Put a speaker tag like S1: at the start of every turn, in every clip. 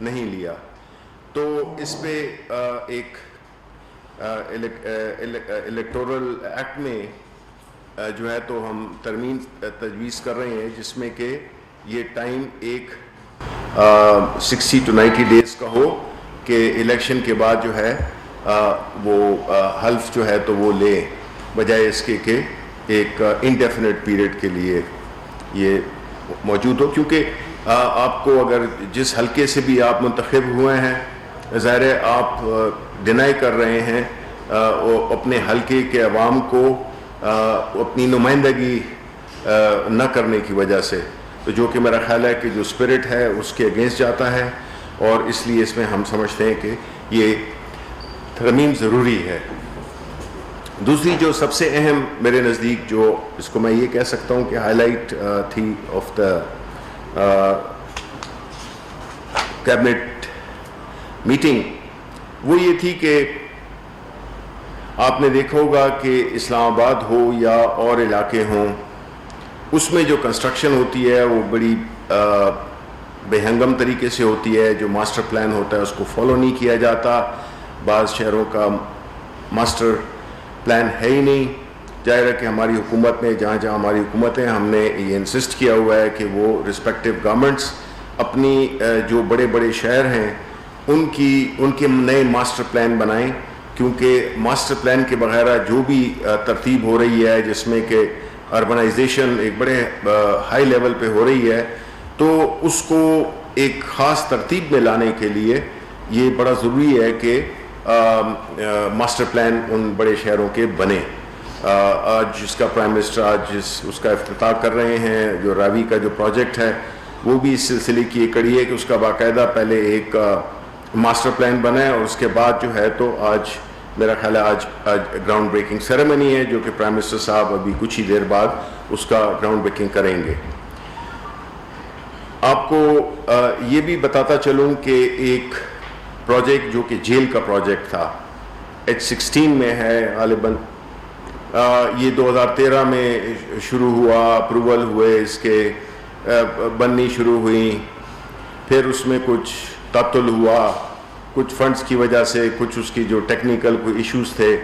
S1: نہیں لیا. تو اس پہ ایک الیکٹورل ایکٹ میں جو ہے تو ہم ترمیم تجویز کر رہے ہیں, جس میں کہ یہ ٹائم ایک 60 to 90 days کا ہو کہ الیکشن کے بعد جو ہے وہ حلف جو ہے تو وہ لے, بجائے اس کے کہ ایک انڈیفینٹ پیریڈ کے لیے یہ موجود ہو. کیونکہ آپ کو اگر جس حلقے سے بھی آپ منتخب ہوئے ہیں, ظاہر ہے آپ ڈینائی کر رہے ہیں اپنے حلقے کے عوام کو اپنی نمائندگی نہ کرنے کی وجہ سے, تو جو کہ میرا خیال ہے کہ جو اسپرٹ ہے اس کے اگینسٹ جاتا ہے, اور اس لیے اس میں ہم سمجھتے ہیں کہ یہ ترمیم ضروری ہے. دوسری جو سب سے اہم میرے نزدیک جو اس کو میں یہ کہہ سکتا ہوں کہ ہائی لائٹ تھی آف دا کیبنٹ میٹنگ, وہ یہ تھی کہ آپ نے دیکھا ہوگا کہ اسلام آباد ہو یا اور علاقے ہوں, اس میں جو کنسٹرکشن ہوتی ہے وہ بڑی بے ہنگم طریقے سے ہوتی ہے. جو ماسٹر پلان ہوتا ہے اس کو فالو نہیں کیا جاتا. بعض شہروں کا ماسٹر پلان ہے ہی نہیں. ظاہر ہے کہ ہماری حکومت نے جہاں جہاں ہماری حکومتیں, ہم نے یہ انسسٹ کیا ہوا ہے کہ وہ رسپیکٹیو گورنمنٹس اپنی جو بڑے بڑے شہر ہیں ان کے نئے ماسٹر پلان بنائیں, کیونکہ ماسٹر پلان کے بغیر جو بھی ترتیب ہو رہی ہے جس میں کہ اربنائزیشن ایک بڑے ہائی لیول پہ ہو رہی ہے, تو اس کو ایک خاص ترتیب میں لانے کے لیے یہ بڑا ضروری ہے کہ ماسٹر پلان ان بڑے شہروں کے بنے. آج جس کا پرائم منسٹر آج اس کا افتتاح کر رہے ہیں, جو راوی کا جو پروجیکٹ ہے وہ بھی اس سلسلے کی ایک کڑی ہے کہ اس کا باقاعدہ پہلے ایک ماسٹر پلان بنا ہے, اور اس کے بعد جو ہے تو آج میرا خیال ہے آج گراؤنڈ بریکنگ سیریمنی ہے, جو کہ پرائم منسٹر صاحب ابھی کچھ ہی دیر بعد اس کا گراؤنڈ بریکنگ کریں گے. آپ کو یہ بھی بتاتا چلوں کہ ایک پروجیکٹ جو کہ جیل کا پروجیکٹ تھا, H16 میں ہے غالباً, یہ 2013 میں شروع ہوا, اپروول ہوئے اس کے, بننی شروع ہوئی, پھر اس میں کچھ تعطل ہوا, کچھ فنڈز کی وجہ سے, کچھ اس کی جو ٹیکنیکل کوئی ایشوز تھے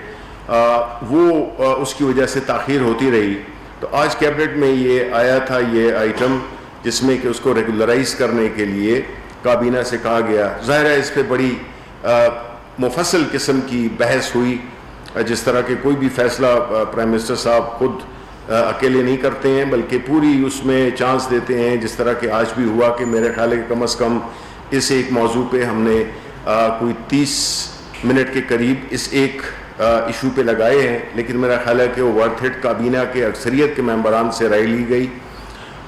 S1: وہ اس کی وجہ سے تاخیر ہوتی رہی. تو آج کیبنٹ میں یہ آیا تھا یہ آئٹم, جس میں کہ اس کو ریگولرائز کرنے کے لیے کابینہ سے کہا گیا. ظاہر ہے اس پہ بڑی مفصل قسم کی بحث ہوئی, جس طرح کہ کوئی بھی فیصلہ پرائم منسٹر صاحب خود اکیلے نہیں کرتے ہیں, بلکہ پوری اس میں چانس دیتے ہیں, جس طرح کہ آج بھی ہوا کہ میرے خیال ہے کہ کم از کم اس ایک موضوع پہ ہم نے کوئی 30 منٹ کے قریب اس ایک ایشو پہ لگائے ہیں, لیکن میرا خیال ہے کہ وہ ورتھ اٹ. کابینہ کے اکثریت کے ممبران سے رائے لی گئی,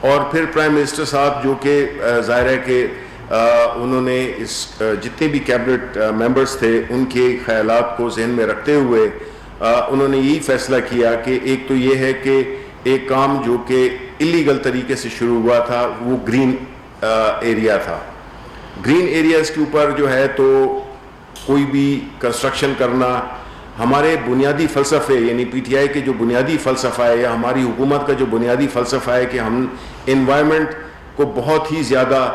S1: اور پھر پرائم منسٹر صاحب جو کہ ظاہر ہے کہ انہوں نے اس جتنے بھی کیبنٹ ممبرز تھے ان کے خیالات کو ذہن میں رکھتے ہوئے انہوں نے یہی فیصلہ کیا کہ ایک تو یہ ہے کہ ایک کام جو کہ الیگل طریقے سے شروع ہوا تھا وہ گرین ایریا تھا. گرین ایریاز کے اوپر جو ہے تو کوئی بھی کنسٹرکشن کرنا ہمارے بنیادی فلسفے, یعنی پی ٹی آئی کے جو بنیادی فلسفہ ہے یا ہماری حکومت کا جو بنیادی فلسفہ ہے کہ ہم انوائرمنٹ کو بہت ہی زیادہ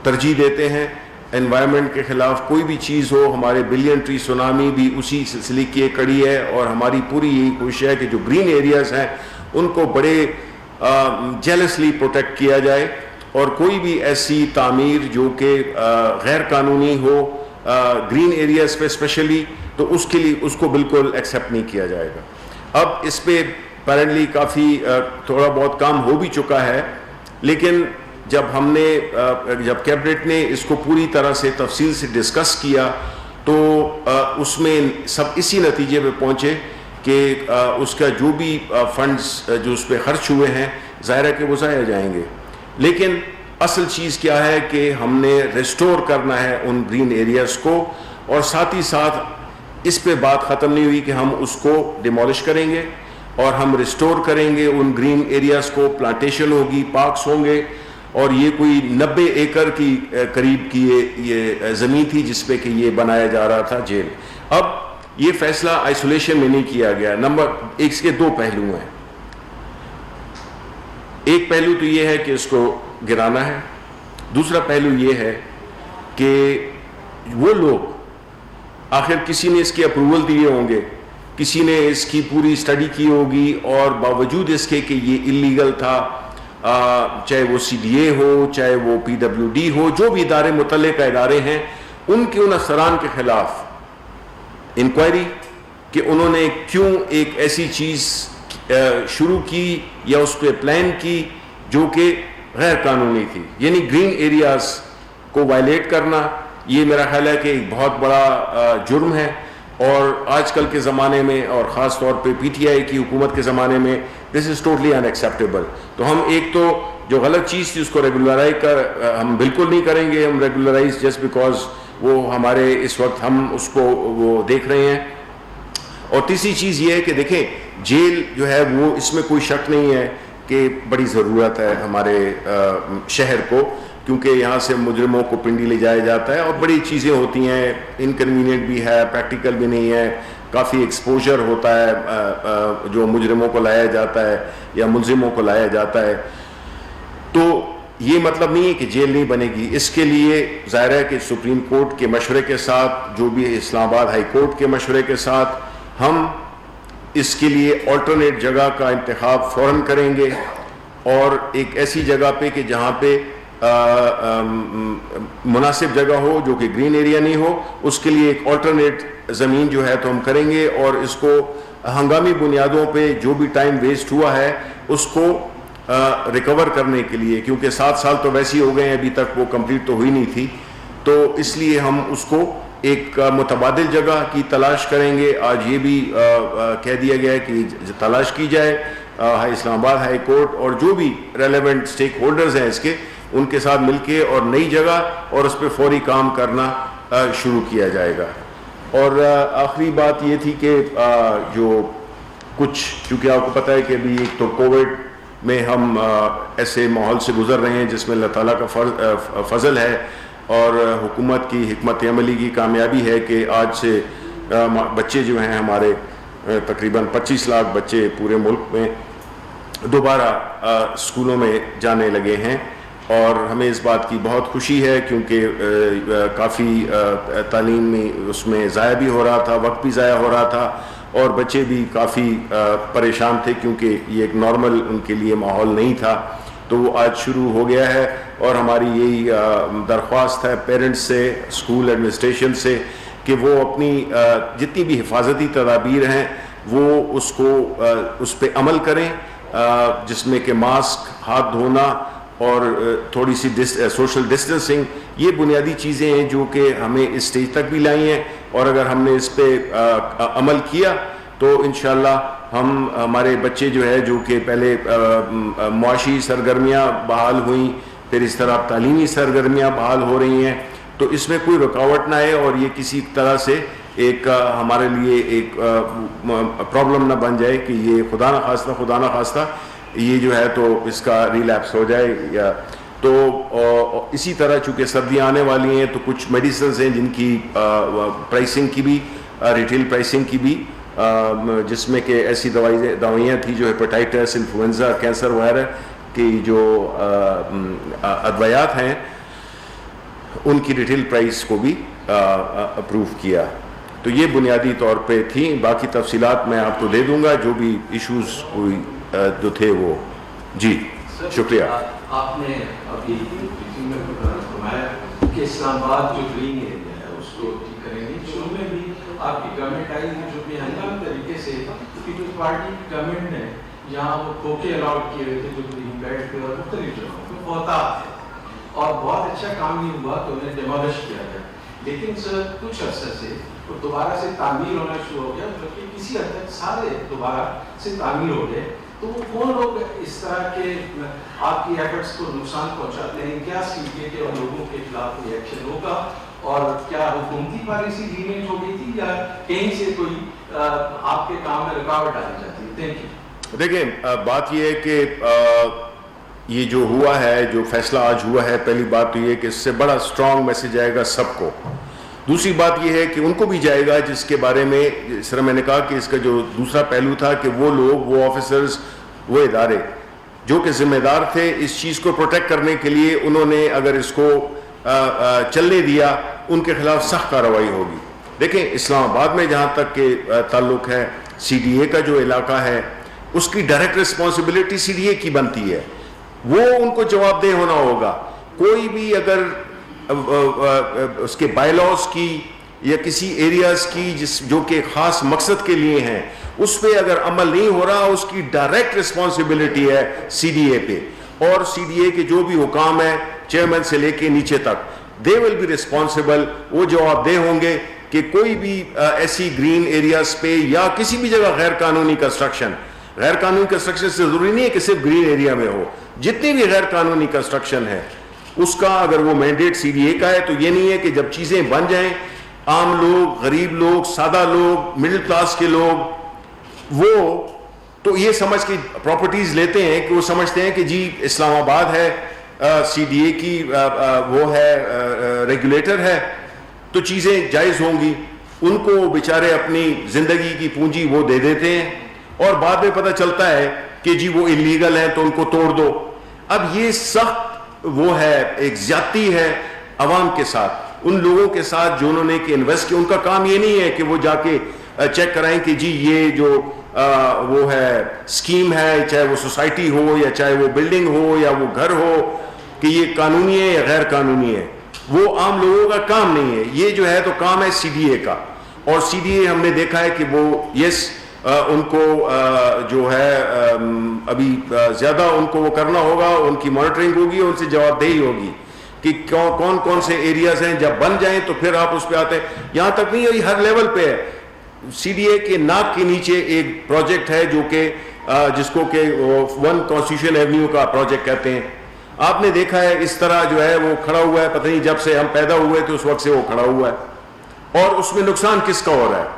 S1: ترجیح دیتے ہیں. انوائرمنٹ کے خلاف کوئی بھی چیز ہو, ہمارے بلین ٹری سونامی بھی اسی سلسلے کی ایک کڑی ہے, اور ہماری پوری یہی کوشش ہے کہ جو گرین ایریاز ہیں ان کو بڑے جیلسلی پروٹیکٹ کیا جائے, اور کوئی بھی ایسی تعمیر جو کہ غیر قانونی ہو گرین ایریاز پہ اسپیشلی, تو اس کے لیے اس کو بالکل ایکسیپٹ نہیں کیا جائے گا. اب اس پہ اپیرنٹلی کافی تھوڑا بہت کام ہو بھی چکا ہے, لیکن جب کیبنٹ نے اس کو پوری طرح سے تفصیل سے ڈسکس کیا تو اس میں سب اسی نتیجے پہ پہنچے کہ اس کا جو بھی فنڈز جو اس پہ خرچ ہوئے ہیں ظاہر ہے کہ وہ ضائع جائیں گے, لیکن اصل چیز کیا ہے کہ ہم نے ریسٹور کرنا ہے ان گرین ایریاز کو, اور ساتھ ہی ساتھ اس پہ بات ختم نہیں ہوئی کہ ہم اس کو ڈیمولش کریں گے اور ہم ریسٹور کریں گے ان گرین ایریاز کو, پلانٹیشن ہوگی, پارکس ہوں گے, اور یہ کوئی 90 ایکڑ کی قریب کی یہ زمین تھی جس پہ کہ یہ بنایا جا رہا تھا جیل. اب یہ فیصلہ آئسولیشن میں نہیں کیا گیا. اس کے 2 پہلو ہیں. ایک پہلو تو یہ ہے کہ اس کو گرانا ہے, دوسرا پہلو یہ ہے کہ وہ لوگ آخر کسی نے اس کے اپروول دیے ہوں گے, کسی نے اس کی پوری اسٹڈی کی ہوگی, اور باوجود اس کے کہ یہ اللیگل تھا, چاہے وہ CDA ہو, چاہے وہ PWD ہو, جو بھی ادارے متعلقہ ادارے ہیں, ان کے ان افسران کے خلاف انکوائری کہ انہوں نے کیوں ایک ایسی چیز شروع کی یا اس پہ پلان کی جو کہ غیر قانونی تھی, یعنی گرین ایریاز کو وائلیٹ کرنا. یہ میرا خیال ہے کہ ایک بہت بڑا جرم ہے, اور آج کل کے زمانے میں, اور خاص طور پہ PTI کی حکومت کے زمانے میں, دس از ٹوٹلی ان ایکسیپٹیبل. تو ہم ایک تو جو غلط چیز تھی اس کو ریگولرائز ہم بالکل نہیں کریں گے, ہم ریگولرائز جسٹ بیکاز وہ ہمارے اس وقت ہم اس کو وہ دیکھ رہے ہیں. اور تیسری چیز یہ ہے کہ دیکھیں جیل جو ہے وہ, اس میں کوئی شک نہیں ہے کہ بڑی ضرورت ہے ہمارے شہر کو, کیونکہ یہاں سے مجرموں کو پنڈی لے جایا جاتا ہے, اور بڑی چیزیں ہوتی ہیں, انکنوینئنٹ بھی ہے, پریکٹیکل بھی نہیں ہے, کافی ایکسپوجر ہوتا ہے جو مجرموں کو لایا جاتا ہے یا ملزموں کو لایا جاتا ہے. تو یہ مطلب نہیں ہے کہ جیل نہیں بنے گی. اس کے لیے ظاہر ہے کہ سپریم کورٹ کے مشورے کے ساتھ, جو بھی اسلام آباد ہائی کورٹ کے مشورے کے ساتھ, ہم اس کے لیے آلٹرنیٹ جگہ کا انتخاب فوراً کریں گے, اور ایک ایسی جگہ پہ کہ جہاں پہ مناسب جگہ ہو جو کہ گرین ایریا نہیں ہو, اس کے لیے ایک آلٹرنیٹ زمین جو ہے تو ہم کریں گے. اور اس کو ہنگامی بنیادوں پہ جو بھی ٹائم ویسٹ ہوا ہے اس کو ریکور کرنے کے لیے, کیونکہ 7 سال تو ویسے ہی ہو گئے ہیں, ابھی تک وہ کمپلیٹ تو ہوئی نہیں تھی, تو اس لیے ہم اس کو ایک متبادل جگہ کی تلاش کریں گے. آج یہ بھی کہہ دیا گیا ہے کہ تلاش کی جائے اسلام آباد ہائی کورٹ اور جو بھی ریلیونٹ اسٹیک ہولڈرز ہیں اس کے, ان کے ساتھ مل کے, اور نئی جگہ اور اس پہ فوری کام کرنا شروع کیا جائے گا. اور آخری بات یہ تھی کہ جو کچھ, چونکہ آپ کو پتہ ہے کہ ابھی ایک تو کووڈ میں ہم ایسے ماحول سے گزر رہے ہیں جس میں اللہ تعالیٰ کا فضل ہے اور حکومت کی حکمت عملی کی کامیابی ہے کہ آج سے بچے جو ہیں ہمارے تقریباً 25 لاکھ بچے پورے ملک میں دوبارہ اسکولوں میں جانے لگے ہیں. اور ہمیں اس بات کی بہت خوشی ہے کیونکہ کافی تعلیم میں اس میں ضائع بھی ہو رہا تھا, وقت بھی ضائع ہو رہا تھا, اور بچے بھی کافی پریشان تھے کیونکہ یہ ایک نارمل ان کے لیے ماحول نہیں تھا. تو وہ آج شروع ہو گیا ہے, اور ہماری یہی درخواست ہے پیرنٹس سے, اسکول ایڈمنسٹریشن سے, کہ وہ اپنی جتنی بھی حفاظتی تدابیر ہیں وہ اس پہ عمل کریں, جس میں کہ ماسک, ہاتھ دھونا اور تھوڑی سی سوشل ڈسٹینسنگ, یہ بنیادی چیزیں ہیں جو کہ ہمیں اس اسٹیج تک بھی لائی ہیں. اور اگر ہم نے اس پہ عمل کیا تو انشاءاللہ ہمارے بچے جو ہے, جو کہ پہلے معاشی سرگرمیاں بحال ہوئیں, پھر اس طرح تعلیمی سرگرمیاں بحال ہو رہی ہیں, تو اس میں کوئی رکاوٹ نہ آئے اور یہ کسی طرح سے ایک ہمارے لیے ایک پرابلم نہ بن جائے کہ یہ خدا نہ خواستہ یہ جو ہے تو اس کا ریلیپس ہو جائے. یا تو اسی طرح چونکہ سردیاں آنے والی ہیں تو کچھ میڈیسنز ہیں جن کی پرائسنگ کی بھی, ریٹیل پرائسنگ کی بھی, جس میں کہ ایسی دوائیاں تھیں جو ہیپاٹائٹس, انفلوئنزا, کینسر وغیرہ کی جو ادویات ہیں ان کی ریٹیل پرائس کو بھی اپروو کیا. تو یہ بنیادی طور پہ تھیں, باقی تفصیلات میں آپ کو دے دوں گا جو بھی ایشوز کوئی جو تھے وہ. جی شکریہ.
S2: آپ نے ابھی میں فرمایا کہ اسلام آباد جو گرین ایریا ہے اس کو ٹھیک کریں گے. شروع میں بھی آپ کی گورنمنٹ آئی جو کہ ہنگامی طریقے سے پیپلز پارٹی کی گورنمنٹ نے جہاں وہ کھوکے الاٹ کیے ہوئے تھے جو گرین بیلٹ پہ اور مختلف جگہوں پہ محتاط تھے اور بہت اچھا کام نہیں ہوا تو انہیں ڈیمولش کیا گیا. لیکن سر کچھ عرصے سے وہ دوبارہ سے تعمیر ہونا شروع ہو گیا, جبکہ کسی حد تک سارے دوبارہ سے تعمیر ہو گئے. تو وہ کون لوگ اس طرح کے آپ کی ایفرٹس کو نقصان پہنچاتے ہیں؟ کیا سیکھے کہ ان لوگوں کے خلاف کوئی ایکشن ہوگا, اور کیا حکومتی پالیسی ڈیمیج ہو گئی تھی یا کہیں سے کوئی آپ کے کام میں رکاوٹ ڈالی جاتی ہے؟ Thank you.
S1: دیکھیں بات یہ ہے کہ یہ جو ہوا ہے, جو فیصلہ آج ہوا ہے, پہلی بات تو یہ کہ اس سے بڑا اسٹرانگ میسج آئے گا سب کو. دوسری بات یہ ہے کہ ان کو بھی جائے گا جس کے بارے میں اس طرح میں نے کہا کہ اس کا جو دوسرا پہلو تھا کہ وہ لوگ, وہ آفیسرز, وہ ادارے جو کہ ذمہ دار تھے اس چیز کو پروٹیکٹ کرنے کے لیے، انہوں نے اگر اس کو چلنے دیا ان کے خلاف سخت کارروائی ہوگی. دیکھیں اسلام آباد میں جہاں تک کہ تعلق ہے، سی ڈی اے کا جو علاقہ ہے اس کی direct responsibility C D A کی بنتی ہے، وہ ان کو جواب دہ ہونا ہوگا. کوئی بھی اگر اس کے بائی لاز کی یا کسی ایریاز کی جو کہ خاص مقصد کے لیے ہیں اس پہ اگر عمل نہیں ہو رہا، اس کی ڈائریکٹ رسپانسبلٹی ہے سی ڈی اے پہ، اور سی ڈی اے کے جو بھی حکام ہیں چیئرمین سے لے کے نیچے تک، دے ول بی ریسپانسبل، وہ جواب دہ ہوں گے کہ کوئی بھی ایسی گرین ایریاز پہ یا کسی بھی جگہ غیر قانونی کنسٹرکشن سے ضروری نہیں ہے کہ صرف گرین ایریا میں ہو، جتنی بھی غیر قانونی کنسٹرکشن ہے اس کا اگر وہ مینڈیٹ سی ڈی اے کا ہے تو یہ نہیں ہے کہ جب چیزیں بن جائیں عام لوگ، غریب لوگ، سادہ لوگ، مڈل کلاس کے لوگ وہ تو یہ سمجھ کے پراپرٹیز لیتے ہیں کہ وہ سمجھتے ہیں کہ جی اسلام آباد ہے، سی ڈی اے کی وہ ہے ریگولیٹر ہے تو چیزیں جائز ہوں گی. ان کو بیچارے اپنی زندگی کی پونجی وہ دے دیتے ہیں اور بعد میں پتہ چلتا ہے کہ جی وہ انلیگل ہیں تو ان کو توڑ دو. اب یہ سخت وہ ہے، ایک زیادتی ہے عوام کے ساتھ، ان لوگوں کے ساتھ جو انہوں نے کہ انویسٹ کیا. ان کا کام یہ نہیں ہے کہ وہ جا کے چیک کرائیں کہ جی یہ جو وہ ہے اسکیم ہے، چاہے وہ سوسائٹی ہو یا چاہے وہ بلڈنگ ہو یا وہ گھر ہو، کہ یہ قانونی ہے یا غیر قانونی ہے. وہ عام لوگوں کا کام نہیں ہے، یہ جو ہے تو کام ہے سی ڈی اے کا. اور سی ڈی اے ہم نے دیکھا ہے کہ وہ ان کو جو ہے ابھی زیادہ ان کو وہ کرنا ہوگا، ان کی مانیٹرنگ ہوگی، ان سے جواب دہی ہوگی کہ کون کون سے ایریاز ہیں. جب بن جائیں تو پھر آپ اس پہ آتے ہیں. یہاں تک نہیں ہے، ہر لیول پہ ہے. سی ڈی اے کے ناک کے نیچے ایک پروجیکٹ ہے جو کہ جس کو کہ ون کانسٹیٹیوشن ایونیو کا پروجیکٹ کہتے ہیں. آپ نے دیکھا ہے اس طرح جو ہے وہ کھڑا ہوا ہے، پتہ نہیں جب سے ہم پیدا ہوئے تو اس وقت سے وہ کھڑا ہوا ہے. اور اس میں نقصان کس کا ہو رہا ہے؟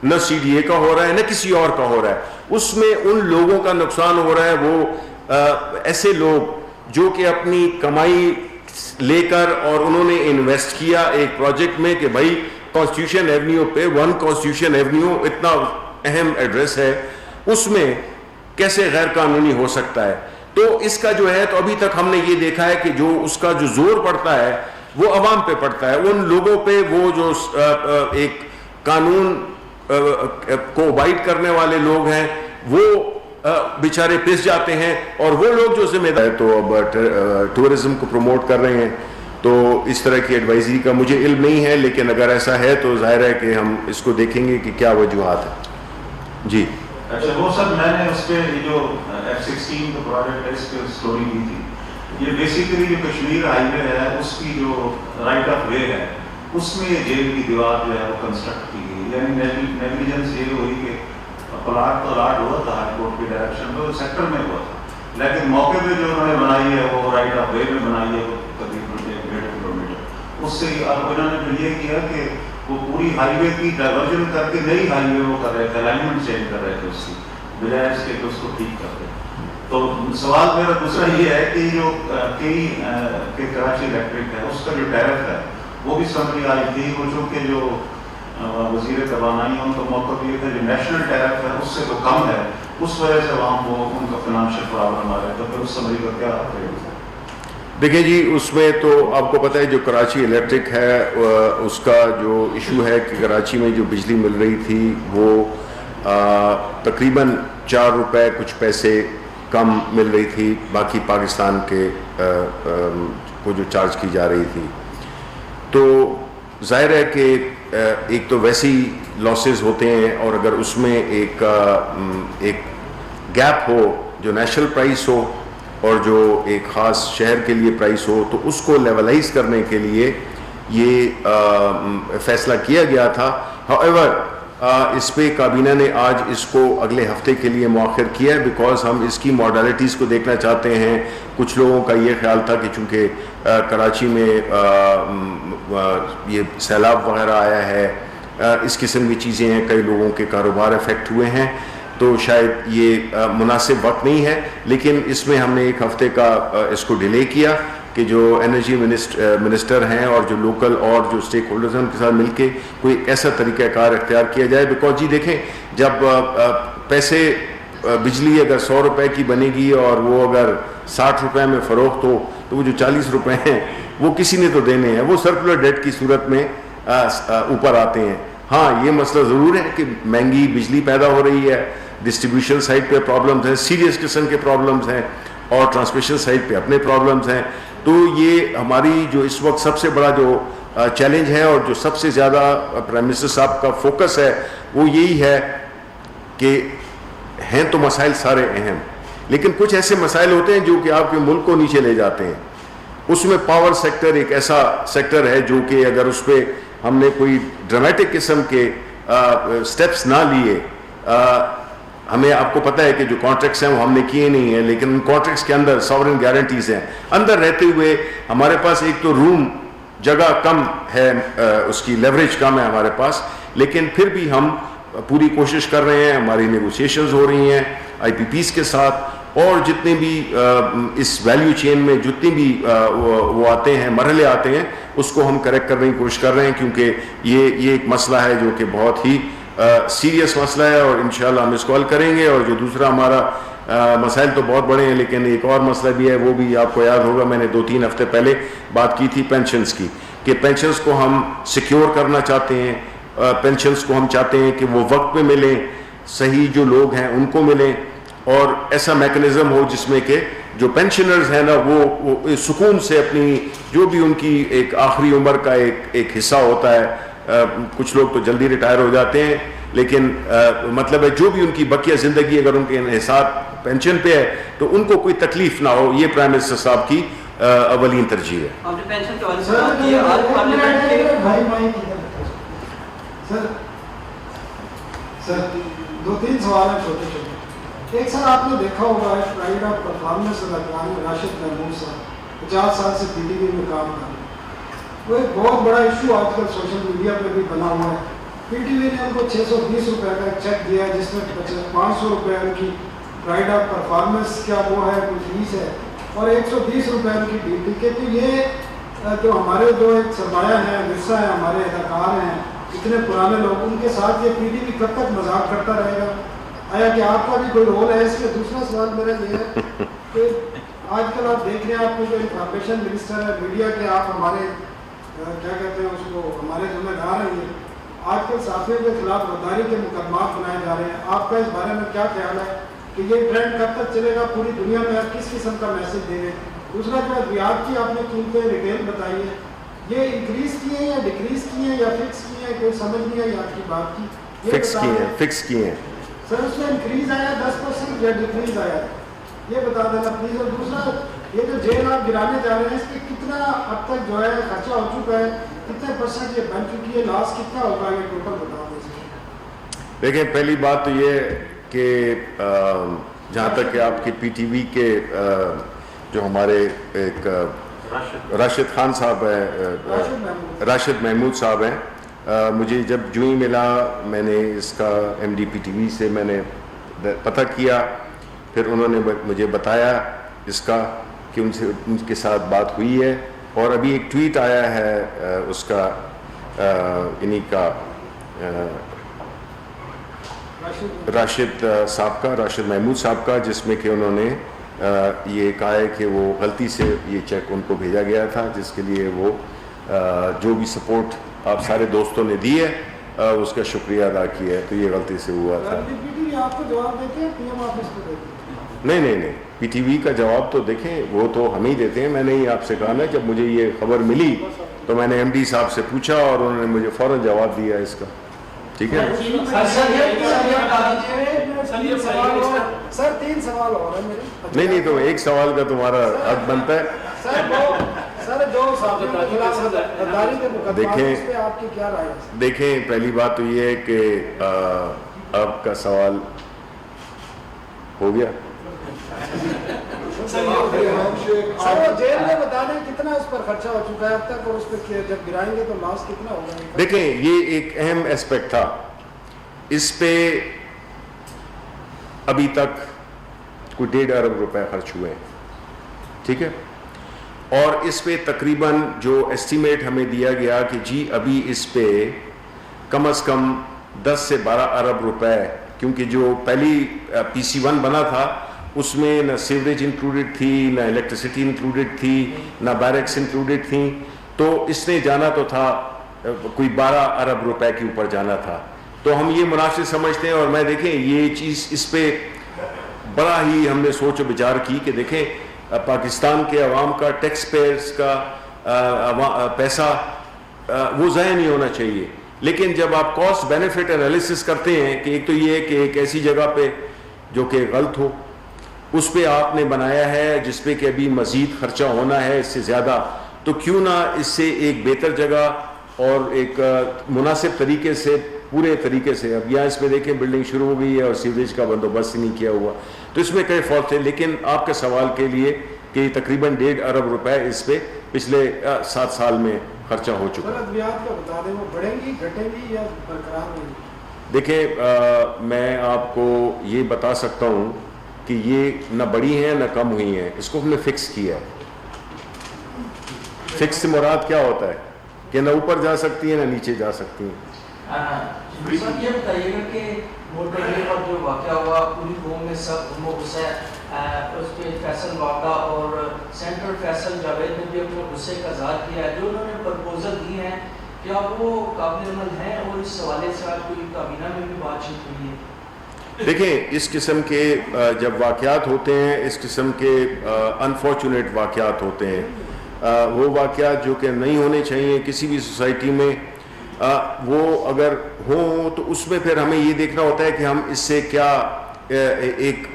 S1: نہ سی ڈی اے کا ہو رہا ہے نہ کسی اور کا ہو رہا ہے. اس میں ان لوگوں کا نقصان ہو رہا ہے، وہ ایسے لوگ جو کہ اپنی کمائی لے کر اور انہوں نے انویسٹ کیا ایک پروجیکٹ میں کہ بھائی کانسٹیٹیوشن ایونیو پہ، ون کانسٹیٹیوشن ایونیو اتنا اہم ایڈریس ہے، اس میں کیسے غیر قانونی ہو سکتا ہے. تو اس کا جو ہے تو ابھی تک ہم نے یہ دیکھا ہے کہ جو اس کا جو زور پڑتا ہے وہ عوام پہ پڑتا ہے، ان لوگوں پہ وہ جو ایک قانون کو وائٹ کرنے والے لوگ ہیں وہ بیچارے پس جاتے ہیں، اور وہ لوگ جو ذمہ دار تو اب ٹورزم کو پروموٹ کر رہے ہیں. تو اس طرح کی ایڈوائزری کا مجھے علم نہیں ہے، لیکن اگر ایسا ہے تو ظاہر ہے کہ ہم اس کو دیکھیں گے کہ کیا وجوہات ہیں. جی
S3: اچھا وہ سر میں نے اس پہ یہ جو F-16 کا پروجیکٹ ہے اس پہ اسٹوری دی تھی. یہ بیسیکلی جو کشمیر ہائی وے ہے اس کی جو رائٹ آف وے ہے اس میں یہ جیل کی دیوار جو ہے وہ کنسٹرکٹ کی گئی. یعنی نیگلیجنس یہ ہوئی کہ پلاٹ تو الاٹ ہوا تھا ہائی کورٹ کی ڈائریکشن پہ، سیکٹر میں ہوا تھا، لیکن موقع پہ جو انہوں نے بنائی ہے وہ رائٹ آف وے میں بنائی ہے تقریباً 1.5 کلومیٹر. اس سے اب انہوں نے یہ کیا کہ وہ پوری ہائی وے کی ڈائیورژن کر کے نئی ہائی وے وہ کر رہے تھے، الائنمنٹ چینج کر رہے تھے اس کی بجائے اس کے اس کو ٹھیک کر رہے. تو سوال میرا دوسرا یہ ہے کہ جو کراچی الیکٹرک ہے اس کا جو ٹیرف ہے وہ بھی سمجھ آئی تھی، وہ چونکہ جو وزیر توانائی ان کا موقع یہ تھا جو نیشنل ٹیرف ہے اس سے تو کم ہے، اس وجہ سے عوام کو ان کا فائنانشیل پرابلم آ رہا ہے. تو پھر اس سمجھ کا کیا ہے؟
S1: دیکھیں جی اس میں تو آپ کو پتہ ہے جو کراچی الیکٹرک ہے اس کا جو ایشو ہے کہ کراچی میں جو بجلی مل رہی تھی وہ تقریباً 4 روپے کچھ پیسے کم مل رہی تھی باقی پاکستان کے کو جو چارج کی جا رہی تھی. تو ظاہر ہے کہ ایک تو ویسی لاسز ہوتے ہیں، اور اگر اس میں ایک گیپ ہو جو نیشنل پرائس ہو اور جو ایک خاص شہر کے لیے پرائس ہو تو اس کو لیولائز کرنے کے لیے یہ فیصلہ کیا گیا تھا. however اس پہ کابینہ نے آج اس کو اگلے ہفتے کے لیے مؤخر کیا ہے بیکاز ہم اس کی ماڈیلٹیز کو دیکھنا چاہتے ہیں. کچھ لوگوں کا یہ خیال تھا کہ چونکہ کراچی میں یہ سیلاب وغیرہ آیا ہے، اس قسم کی چیزیں ہیں، کئی لوگوں کے کاروبار افیکٹ ہوئے ہیں، تو شاید یہ مناسب وقت نہیں ہے. لیکن اس میں ہم نے 1 ہفتے کا اس کو ڈیلے کیا کہ جو انرجی منسٹر ہیں اور جو لوکل اور جو اسٹیک ہولڈرز ہیں ان کے ساتھ مل کے کوئی ایسا طریقہ کار اختیار کیا جائے. بیکاز جی دیکھیں جب پیسے بجلی اگر 100 روپے کی بنے گی اور وہ اگر 60 روپے میں فروخت ہو تو وہ جو 40 روپے ہیں وہ کسی نے تو دینے ہیں, وہ سرکولر ڈیٹ کی صورت میں اوپر آتے ہیں. ہاں یہ مسئلہ ضرور ہے کہ مہنگی بجلی پیدا ہو رہی ہے, ڈسٹریبیوشن سائٹ پہ پرابلمز ہیں, سیریس قسم کے پرابلمز ہیں, اور ٹرانسمیشن سائٹ پہ اپنے پرابلمز ہیں. تو یہ ہماری جو اس وقت سب سے بڑا جو چیلنج ہے اور جو سب سے زیادہ پرائم منسٹر صاحب کا فوکس ہے وہ یہی ہے کہ ہیں تو مسائل سارے اہم, لیکن کچھ ایسے مسائل ہوتے ہیں جو کہ آپ کے ملک کو نیچے لے جاتے ہیں. اس میں پاور سیکٹر ایک ایسا سیکٹر ہے جو کہ اگر اس پہ ہم نے کوئی ڈرامیٹک قسم کے سٹیپس نہ لیے, ہمیں آپ کو پتہ ہے کہ جو کانٹریکٹس ہیں وہ ہم نے کیے نہیں ہیں, لیکن ان کانٹریکٹس کے اندر ساورن گارنٹیز ہیں. اندر رہتے ہوئے ہمارے پاس ایک تو روم جگہ کم ہے, اس کی لیوریج کم ہے ہمارے پاس, لیکن پھر بھی ہم پوری کوشش کر رہے ہیں. ہماری نیگوسیشنز ہو رہی ہیں آئی پی پیز کے ساتھ, اور جتنے بھی اس ویلیو چین میں جتنے بھی وہ آتے ہیں, مرحلے آتے ہیں, اس کو ہم کریکٹ کرنے کی کوشش کر رہے ہیں, کیونکہ یہ ایک مسئلہ ہے جو کہ بہت ہی سیریس مسئلہ ہے, اور انشاءاللہ ہم اس کو حل کریں گے. اور جو دوسرا ہمارا مسائل تو بہت بڑے ہیں, لیکن ایک اور مسئلہ بھی ہے, وہ بھی آپ کو یاد ہوگا, میں نے 2-3 ہفتے پہلے بات کی تھی پینشنز کی, کہ پینشنز کو ہم سیکیور کرنا چاہتے ہیں. پینشنز کو ہم چاہتے ہیں کہ وہ وقت پہ ملیں, صحیح جو لوگ ہیں ان کو ملیں, اور ایسا میکنزم ہو جس میں کہ جو پینشنرز ہیں نا وہ سکون سے اپنی جو بھی ان کی ایک آخری عمر کا ایک حصہ ہوتا ہے, کچھ لوگ تو جلدی ریٹائر ہو جاتے ہیں, لیکن مطلب ہے جو بھی ان کی بقیہ زندگی اگر ان کے انحصار پینشن پہ ہے تو ان کو کوئی تکلیف نہ ہو. یہ پرائم منسٹر صاحب کی اولین ترجیح ہے.
S4: سر 2-3 سوال ہیں چھوٹے چھوٹے. ایک سر آپ نے دیکھا ہوگا pride of performance Rashid Mahmood صاحب 50 سال سے پی ٹی وی میں کام کر رہے ہیں. وہ ایک بہت بڑا ایشو آج کل سوشل میڈیا پہ بھی بنا ہوا ہے. پی ٹی وی نے ان کو 620 روپے کا ایک چیک دیا ہے جس میں 500 روپے ان کی پرائیڈ آف پرفارمنس کیا وہ ہے کوئی فیس ہے, اور 120 روپے ان کی ڈیوٹی کے. تو یہ جو ہمارے جو ایک سرمایہ ہیں, ورثہ ہیں, ہمارے اداکار ہیں, اتنے پرانے لوگ, ان کے ساتھ یہ پی ٹی وی کب تک مذاق کرتا رہے گا؟ آیا کہ آپ کا بھی کوئی رول ہے اس میں؟ دوسرا سوال میرا یہ ہے کہ آج کل آپ دیکھ رہے ہیں, آپ کو جو انفارمیشن منسٹر ہے میڈیا کے, آپ ہمارے کیا کہتے ہیں اس کو, ہمارے ذمہ دار ہیں. یہ آج کل صحافیوں کے خلاف غداری کے مقدمات بنائے جا رہے ہیں. آپ کا اس بارے میں کیا خیال ہے کہ یہ ٹرینڈ کب تک چلے گا؟ پوری دنیا میں آپ کس قسم کا میسج دے رہے ہیں؟ دوسرا جو ادویات کی آپ نے قیمتیں ریٹیل بتائی ہے, یہ انکریز کی ہیں یا ڈکریز کی ہیں یا فکس کی ہیں؟ کوئی سمجھ نہیں آئی آپ کی بات کی.
S1: فکس کی ہیں
S4: سر, اس میں انکریز آیا 10% یا ڈکریز آیا, یہ بتا دینا پلیز. اور دوسرا یہ جو جیل آپ گرانے جا رہے ہیں, اس پہ کتنا اب تک جو ہے خرچہ ہو چکا ہے, کتنے % یہ بن چکی ہے, لاس کتنا ہوگا, یہ ٹوٹل بتا دیں.
S1: دیکھیں, پہلی بات تو یہ کہ جہاں تک کہ آپ کی پی ٹی وی کے جو ہمارے ایک راشد خان صاحب ہیں, راشد محمود صاحب ہیں, مجھے جب جو ہی ملا میں نے اس کا M D P T V سے میں نے پتہ کیا, پھر انہوں نے مجھے بتایا اس کا کہ ان کے ساتھ بات ہوئی ہے, اور ابھی ایک ٹویٹ آیا ہے اس کا انہی کا راشد صاحب کا, راشد محمود صاحب کا, جس میں کہ انہوں نے یہ کہا ہے کہ وہ غلطی سے یہ چیک ان کو بھیجا گیا تھا, جس کے لیے وہ جو بھی سپورٹ آپ سارے دوستوں نے دی ہے اس کا شکریہ ادا کیا ہے. تو یہ غلطی سے ہوا تھا. نہیں, پی ٹی وی کا جواب تو دیکھیں وہ تو ہم ہی دیتے ہیں. میں نے ہی آپ سے کہا نا, جب مجھے یہ خبر ملی تو میں نے ایم ڈی صاحب سے پوچھا اور انہوں نے مجھے فوراً جواب دیا اس کا. ٹھیک ہے
S4: سر, 3 سوال اور ہیں میرے.
S1: نہیں تو ایک سوال کا تمہارا حق بنتا ہے. دیکھیں, پہلی بات تو یہ ہے کہ آپ کا سوال ہو گیا.
S4: جیل میں بتا دیں کتنا اس پر خرچہ ہو چکا ہے اب تک, اور اس پہ جب گرائیں گے تو لاس کتنا ہوگا؟
S1: دیکھیں, یہ ایک اہم ایسپیکٹ تھا. اس پہ ابھی تک کوئی 1.5 ارب روپے خرچ ہوئے ہیں. ٹھیک ہے, اور اس پہ تقریباً جو ایسٹیمیٹ ہمیں دیا گیا کہ جی ابھی اس پہ کم از کم 10 سے 12 ارب روپے کیونکہ جو پہلی PC1 بنا تھا اس میں نہ سیوریج انکلوڈیڈ تھی، نہ الیکٹریسٹی انکلوڈیڈ تھی، نہ بیرکس انکلوڈیڈ تھیں، تو اس نے جانا تو تھا کوئی 12 ارب روپے کے اوپر جانا تھا. تو ہم یہ مناسب سمجھتے ہیں. اور میں دیکھیں یہ چیز اس پہ بڑا ہی ہم نے سوچ و بچار کی کہ دیکھیں پاکستان کے عوام کا ٹیکس پیئرز کا پیسہ وہ ضائع نہیں ہونا چاہیے. لیکن جب آپ کاسٹ بینیفٹ انالیسس کرتے ہیں کہ ایک تو یہ ہے کہ ایک ایسی جگہ پہ جو کہ غلط ہو اس پہ آپ نے بنایا ہے جس پہ کہ ابھی مزید خرچہ ہونا ہے اس سے زیادہ، تو کیوں نہ اس سے ایک بہتر جگہ اور ایک مناسب طریقے سے پورے طریقے سے، اب یہاں اس میں دیکھیں بلڈنگ شروع ہو گئی ہے اور سیوریج کا بندوبست نہیں کیا ہوا، تو اس میں کئی فالٹ ہے. لیکن آپ کے سوال کے لیے کہ تقریباً 1.5 ارب روپے اس پہ پچھلے 7 سال میں خرچہ ہو چکا.
S4: ادویات کا بتا دیں وہ بڑھیں گی گھٹیں گی یا برقرار رہیں گی؟
S1: دیکھیں میں آپ کو یہ بتا سکتا ہوں کہ یہ نہ بڑی ہیں نہ کم ہوئی ہیں، اس کو ہم نے فکس کیا ہے. فکس سے مراد کیا ہوتا ہے کہ نہ اوپر جا سکتی ہیں نہ نیچے جا سکتی ہیں.
S5: یہ بتائیے گا کہ موٹر وے پر جو واقعہ ہوا پوری قوم میں سب غم و غصہ اس پہ فیصل واقعہ اور سینٹر فیصل جاوید نے بھی اپنے غصے کا اظہار کیا ہے. جو انہوں نے پرپوزل دی ہیں کیا وہ قابل عمل ہیں اور اس حوالے سے آج کوئی کابینہ میں بھی بات چیت ہوئی ہے؟
S1: دیکھیں اس قسم کے جب واقعات ہوتے ہیں، اس قسم کے انفارچونیٹ واقعات ہوتے ہیں، وہ واقعات جو کہ نہیں ہونے چاہیے کسی بھی سوسائٹی میں، وہ اگر ہوں تو اس میں پھر ہمیں یہ دیکھنا ہوتا ہے کہ ہم اس سے کیا ایک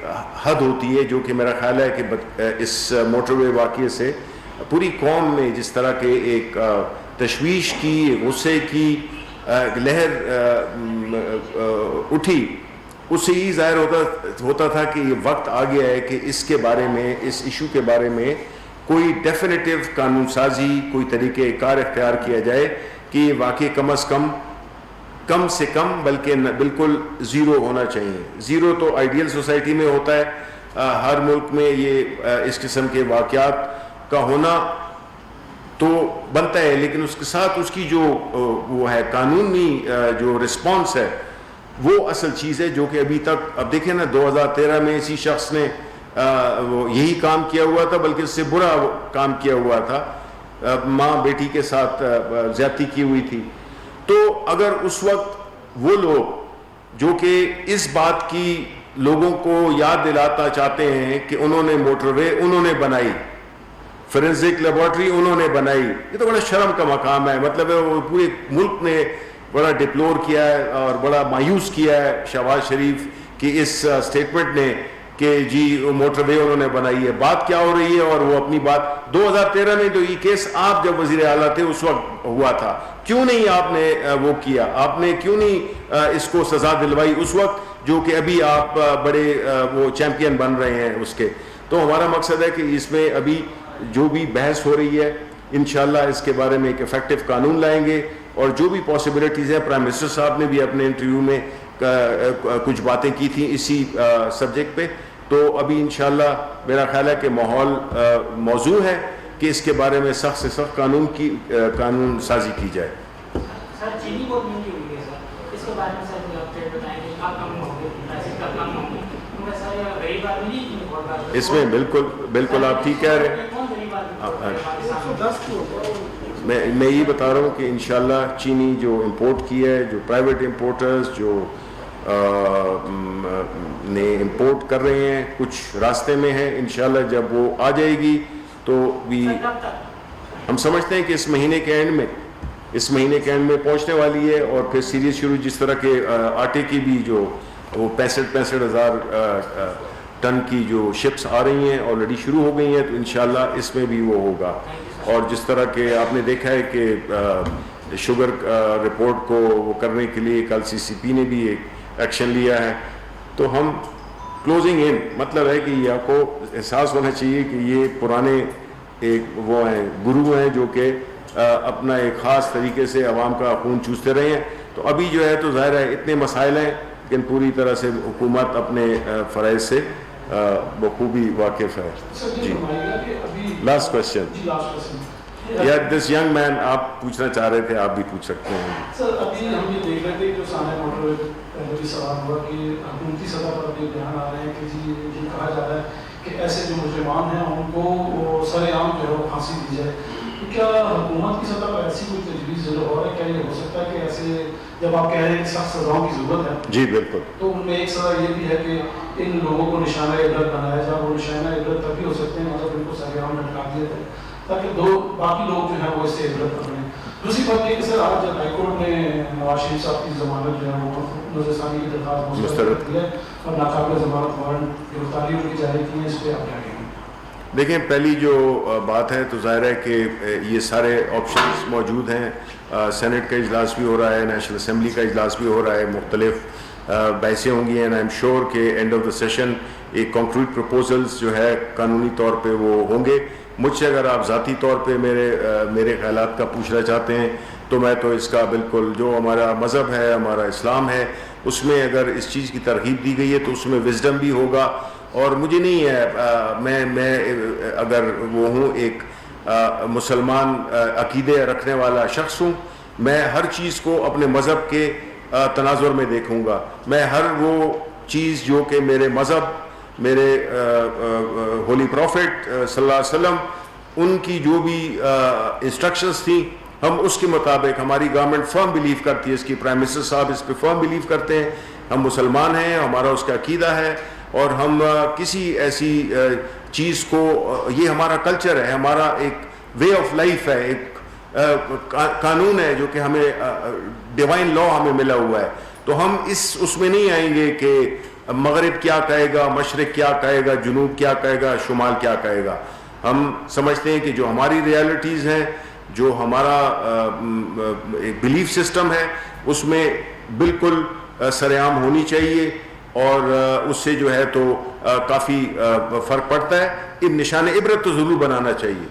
S1: حد ہوتی ہے جو کہ میرا خیال ہے کہ اس موٹر وے واقعے سے پوری قوم میں جس طرح کے ایک تشویش کی، غصے کی لہر اٹھی، اس سے یہ ظاہر ہوتا تھا کہ یہ وقت آ گیا ہے کہ اس کے بارے میں، اس ایشو کے بارے میں کوئی ڈیفینیٹو قانون سازی، کوئی طریقہ کار اختیار کیا جائے کہ یہ واقعی کم سے کم بلکہ بالکل زیرو ہونا چاہیے. زیرو تو آئیڈیل سوسائٹی میں ہوتا ہے، ہر ملک میں یہ اس قسم کے واقعات کا ہونا تو بنتا ہے، لیکن اس کے ساتھ اس کی جو وہ ہے قانونی جو رسپانس ہے وہ اصل چیز ہے جو کہ ابھی تک، اب دیکھیں نا 2013 میں اسی شخص نے وہ یہی کام کیا ہوا تھا بلکہ اس سے برا کام کیا ہوا تھا، ماں بیٹی کے ساتھ زیادتی کی ہوئی تھی. تو اگر اس وقت وہ لوگ جو کہ اس بات کی لوگوں کو یاد دلاتا چاہتے ہیں کہ انہوں نے موٹر وے انہوں نے بنائی، فورینزک لیبارٹری انہوں نے بنائی، یہ تو بڑا شرم کا مقام ہے. مطلب ہے وہ پورے ملک نے بڑا ڈپلور کیا ہے اور بڑا مایوس کیا ہے شہباز شریف کی اس سٹیٹمنٹ نے کہ جی موٹر وے انہوں نے بنائی ہے. بات کیا ہو رہی ہے؟ اور وہ اپنی بات 2013 میں جو یہ کیس آپ جب وزیر اعلیٰ تھے اس وقت ہوا تھا، کیوں نہیں آپ نے وہ کیا؟ آپ نے کیوں نہیں اس کو سزا دلوائی اس وقت جو کہ ابھی آپ بڑے وہ چیمپئن بن رہے ہیں اس کے؟ تو ہمارا مقصد ہے کہ اس میں ابھی جو بھی بحث ہو رہی ہے انشاءاللہ اس کے بارے میں ایک افیکٹو قانون لائیں گے، اور جو بھی پاسبلٹیز ہیں، پرائم منسٹر صاحب نے بھی اپنے انٹرویو میں کچھ باتیں کی تھیں اسی سبجیکٹ پہ. تو ابھی انشاءاللہ میرا خیال ہے کہ ماحول موضوع ہے کہ اس کے بارے میں سخت سے سخت قانون سازی کی جائے.
S6: سر چینی بہت مہنگی ہوئی ہے سر، اس کے بارے میں سر اپڈیٹ بتائیں گے کیا کم ہوگی، پیسے کا کم ہوگی کیونکہ سر غریب آدمی نہیں
S1: اس میں بالکل آپ ٹھیک کہہ رہے ہیں. میں یہ بتا رہا ہوں کہ انشاءاللہ چینی جو امپورٹ کی ہے، جو پرائیویٹ امپورٹرز جو نے امپورٹ کر رہے ہیں، کچھ راستے میں ہیں، انشاءاللہ جب وہ آ جائے گی تو بھی ہم سمجھتے ہیں کہ اس مہینے کے اینڈ میں پہنچنے والی ہے. اور پھر سیریز شروع جس طرح کے آٹے کی بھی جو وہ 65,000 ٹن کی جو شپس آ رہی ہیں آلریڈی شروع ہو گئی ہیں، تو انشاءاللہ اس میں بھی وہ ہوگا. اور جس طرح کہ آپ نے دیکھا ہے کہ شوگر رپورٹ کو وہ کرنے کے لیے کل CCP نے بھی ایک ایکشن لیا ہے. تو ہم کلوزنگ ان مطلب ہے کہ یہ آپ کو احساس ہونا چاہیے کہ یہ پرانے ایک وہ ہیں گرو ہیں جو کہ اپنا ایک خاص طریقے سے عوام کا خون چوستے رہے ہیں. تو ابھی جو ہے تو ظاہر ہے اتنے مسائل ہیں لیکن پوری طرح سے حکومت اپنے فرائض سے بخوبی واقف ہے. جی لاسٹ کوشچن. یا دس ینگ مین آپ پوچھنا چاہ رہے تھے, آپ بھی پوچھ سکتے ہیں.
S7: سر ابھی ہم یہ دیکھ رہے تھے جو سامنے موٹر پہلے بھی سوال ہوا کہ حکومتی سطح پر ابھی بیان آ رہے ہیں کہ جی یہ کہا جا رہا ہے کہ ایسے جو مجرمان ہیں ان کو سر عام جو ہے وہ پھانسی دی جائے. تو کیا حکومت کی سطح پر ایسی کوئی تجویز جو ہو رہا ہے, کیا یہ ہو سکتا ہے کہ ایسے جب آپ کہہ رہے ہیں کہ سخت سزاؤں کی ضرورت ہے,
S1: جی بالکل,
S7: تو ان میں ایک سزا یہ بھی ہے کہ ان لوگوں کو نشانہ عبرت بنایا جائے. وہ نشانہ عبرت تبھی ہو سکتے ہیں مطلب ان کو سر عام لٹکا دیا جائے تاکہ باقی لوگ جو ہیں وہ اس سے عبرت پکڑیں. دوسری بات یہ کہ سر آج ہائی کورٹ نے نواز شریف صاحب کی ضمانت جو ہے وہ نظر ثانی کی درخواست مسترد کی ہے اور ناقابل ضمانت وارنٹ گرفتاری ان کی جاری کی ہے. اس پہ آپ کیا کہیں گے؟
S1: دیکھیں, پہلی جو بات ہے تو ظاہر ہے کہ یہ سارے آپشنز موجود ہیں. سینٹ کا اجلاس بھی ہو رہا ہے, نیشنل اسمبلی کا اجلاس بھی ہو رہا ہے, مختلف بحثیں ہوں گی, اینڈ آئی ایم شیور کہ اینڈ آف دا سیشن ایک کانکریٹ پروپوزلز جو ہے قانونی طور پہ وہ ہوں گے. مجھ سے اگر آپ ذاتی طور پہ میرے خیالات کا پوچھنا چاہتے ہیں تو میں تو اس کا بالکل, جو ہمارا مذہب ہے, ہمارا اسلام ہے, اس میں اگر اس چیز کی ترغیب دی گئی ہے تو اس میں وزڈم بھی ہوگا. اور مجھے نہیں ہے, میں اگر وہ ہوں ایک مسلمان عقیدے رکھنے والا شخص ہوں, میں ہر چیز کو اپنے مذہب کے تناظر میں دیکھوں گا. میں ہر وہ چیز جو کہ میرے مذہب, میرے ہولی پروفٹ صلی اللہ علیہ وسلم, ان کی جو بھی انسٹرکشنز تھیں, ہم اس کے مطابق, ہماری گورنمنٹ فرم بلیو کرتی ہے, اس کی پرائم منسٹر صاحب اس پہ فرم بلیو کرتے ہیں. ہم مسلمان ہیں, ہمارا اس کا عقیدہ ہے, اور ہم کسی ایسی چیز کو, یہ ہمارا کلچر ہے, ہمارا ایک وے آف لائف ہے, ایک قانون ہے جو کہ ہمیں ڈیوائن لا ہمیں ملا ہوا ہے. تو ہم اس میں نہیں آئیں گے کہ مغرب کیا کہے گا, مشرق کیا کہے گا, جنوب کیا کہے گا, شمال کیا کہے گا. ہم سمجھتے ہیں کہ جو ہماری ریالٹیز ہیں, جو ہمارا ایک بلیف سسٹم ہے, اس میں بالکل سرعام ہونی چاہیے, اور اس سے جو ہے تو کافی فرق پڑتا ہے. اب نشان عبرت تو ضرور بنانا چاہیے.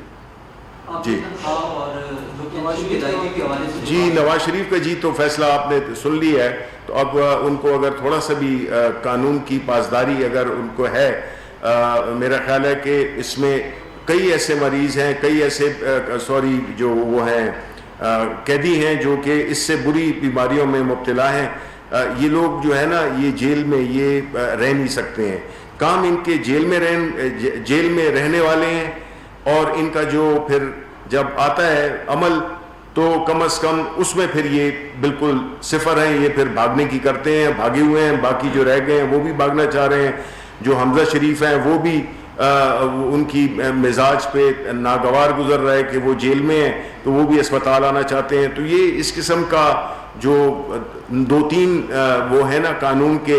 S1: جی نواز شریف کا جی تو فیصلہ آپ نے سن لیا ہے, تو اب ان کو اگر تھوڑا سا بھی قانون کی پاسداری اگر ان کو ہے, میرا خیال ہے کہ اس میں کئی ایسے مریض ہیں, کئی ایسے جو وہ ہیں قیدی ہیں جو کہ اس سے بری بیماریوں میں مبتلا ہیں. یہ لوگ جو ہے نا, یہ جیل میں یہ رہ نہیں سکتے ہیں. کام ان کے جیل میں رہنے والے ہیں, اور ان کا جو پھر جب آتا ہے عمل تو کم از کم اس میں پھر یہ بالکل صفر ہیں. یہ پھر بھاگنے کی کرتے ہیں, بھاگے ہوئے ہیں. باقی جو رہ گئے ہیں وہ بھی بھاگنا چاہ رہے ہیں. جو حمزہ شریف ہیں وہ بھی ان کی مزاج پہ ناگوار گزر رہا ہے کہ وہ جیل میں ہیں, تو وہ بھی اسپتال آنا چاہتے ہیں. تو یہ اس قسم کا جو 2-3 وہ ہے نا قانون کے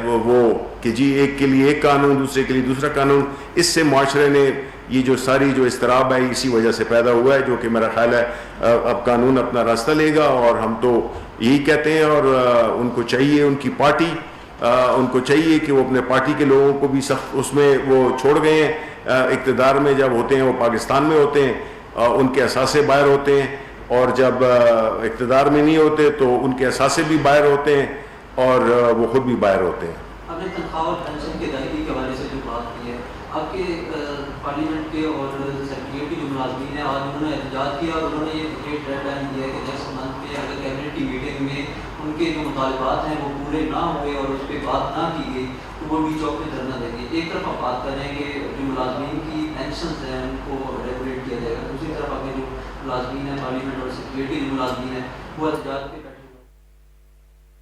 S1: وہ کہ جی ایک کے لیے ایک قانون, دوسرے کے لیے دوسرا قانون, اس سے معاشرے نے یہ جو ساری جو اضطراب ہے اسی وجہ سے پیدا ہوا ہے, جو کہ میرا خیال ہے اب قانون اپنا راستہ لے گا. اور ہم تو یہی کہتے ہیں, اور ان کو چاہیے, ان کی پارٹی ان کو چاہیے کہ وہ اپنے پارٹی کے لوگوں کو بھی سخت اس میں وہ چھوڑ گئے ہیں. اقتدار میں جب ہوتے ہیں وہ پاکستان میں ہوتے ہیں, ان کے اثاثے باہر ہوتے ہیں, اور جب اقتدار میں نہیں ہوتے تو ان کے اثاثے بھی باہر ہوتے ہیں, اور وہ خود بھی باہر ہوتے ہیں.
S8: آپ نے تنخواہ اور پینشن کے ادائیگی کے حوالے سے جو بات کی ہے, آپ کے پارلیمنٹ کے اور سیکریٹریٹ کے جو ملازمین ہیں, آج انہوں نے احتجاج کیا اور انہوں نے یہ ڈیڈ لائن دیا ہے کہ نیکسٹ منتھ میں اگر کیبنٹ کی میٹنگ میں ان کے جو مطالبات ہیں وہ پورے نہ ہوئے اور اس پہ بات نہ کی گئی تو وہ ڈی چوک میں دھرنا دیں گے. ایک طرف آپ بات کر رہے ہیں کہ جو ملازمین کی پینشنز ہیں ان کو ریگولیٹ کیا جائے گا, دوسری طرف آپ کے جو ملازمین ہیں پارلیمنٹ اور سیکریٹری جو ملازمین ہیں وہ احتجاج پہ